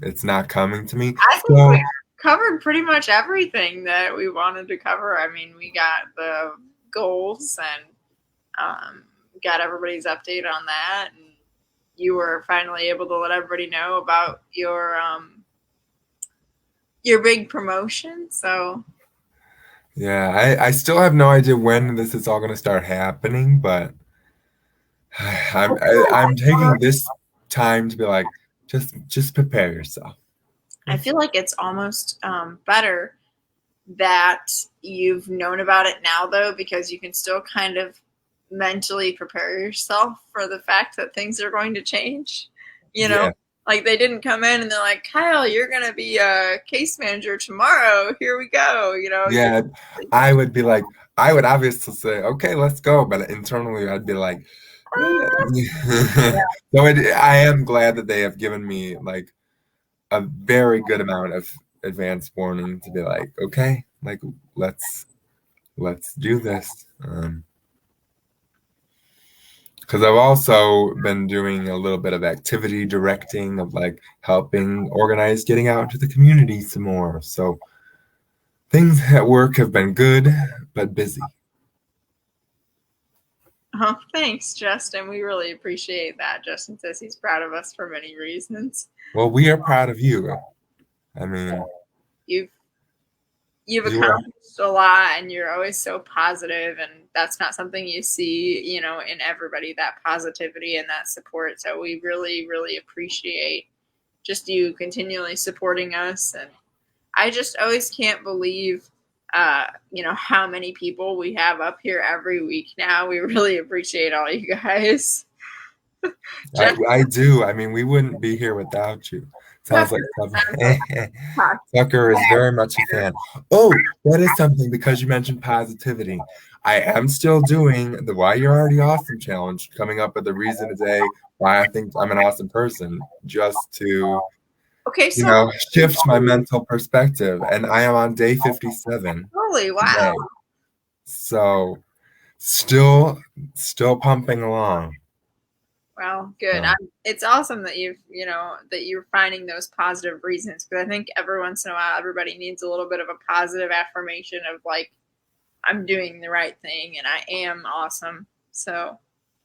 it's not coming to me. I think we So covered pretty much everything that we wanted to cover. I mean, we got the goals and got everybody's update on that, and you were finally able to let everybody know about your big promotion. So yeah, I still have no idea when this is all going to start happening, but I'm taking this time to be like, just prepare yourself. I feel like it's almost better that you've known about it now, though, because you can still kind of mentally prepare yourself for the fact that things are going to change. You know, Yeah, like they didn't come in and they're like, Kyle, you're going to be a case manager tomorrow. Here we go. You know, you're yeah. I would be like, I would obviously say, okay, let's go, but internally I'd be like, eh. So I am glad that they have given me like a very good amount of advance warning to be like, okay, like let's do this. Because I've also been doing a little bit of activity directing of like helping organize getting out into the community some more. So things at work have been good, but busy. oh, thanks, Justin. We really appreciate that. Justin says he's proud of us for many reasons. Well, we are proud of you. I mean, You've you've you are, accomplished a lot, and you're always so positive, and that's not something you see, in everybody, that positivity and that support. So we really, really appreciate just you continually supporting us. And I just always can't believe how many people we have up here every week now. We really appreciate all you guys. Jeff, I do. I mean, we wouldn't be here without you. Sounds like Tucker is very much a fan. Oh, that is something because you mentioned positivity. I am still doing the Why You're Already Awesome challenge, coming up with a reason today why I think I'm an awesome person, just to, okay, so shift my mental perspective. And I am on day 57 holy wow. today. So still pumping along. Well, good. So, It's awesome that that you're finding those positive reasons, because I think every once in a while everybody needs a little bit of a positive affirmation of like, I'm doing the right thing and I am awesome. So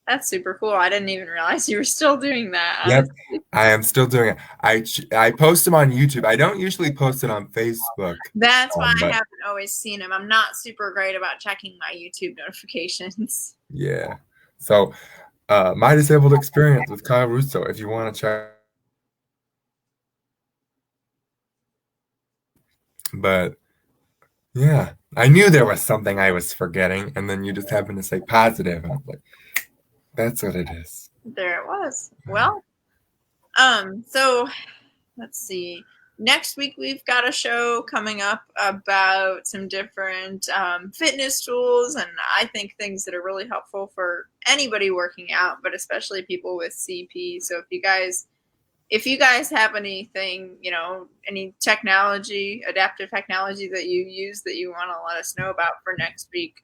that's super cool. I didn't even realize you were still doing that, yep, honestly. I am still doing it. I post them on YouTube. I don't usually post it on Facebook, That's why I but haven't always seen him. I'm not super great about checking my YouTube notifications. yeah. So, my disabled experience with Kyle Russo. If you want to check, but yeah, I knew there was something I was forgetting, and then you just happened to say positive, and I was like, "That's what it is." There it was. Well, so let's see. Next week, we've got a show coming up about some different fitness tools, and I think things that are really helpful for anybody working out, but especially people with CP. So if you guys have anything, any technology, adaptive technology that you use that you want to let us know about for next week,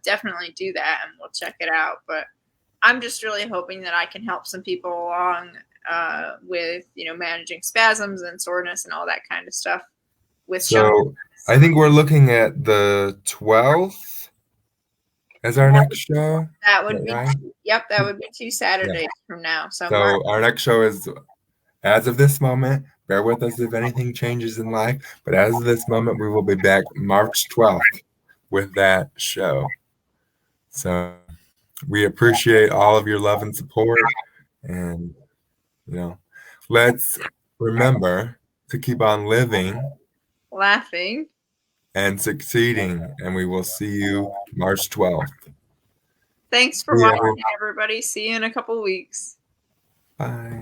definitely do that and we'll check it out. But I'm just really hoping that I can help some people along with, managing spasms and soreness and all that kind of stuff with shoulder. So, I think we're looking at the 12th as our next show. That Is would that be, right? yep, that would be two Yeah. Saturdays from now. So March. So our next show is, as of this moment, bear with us if anything changes in life, but as of this moment, we will be back March 12th with that show. So we appreciate all of your love and support. And, let's remember to keep on living Laughing. and succeeding. And we will see you March 12th. Thanks for Yeah. watching, everybody. See you in a couple weeks. Bye.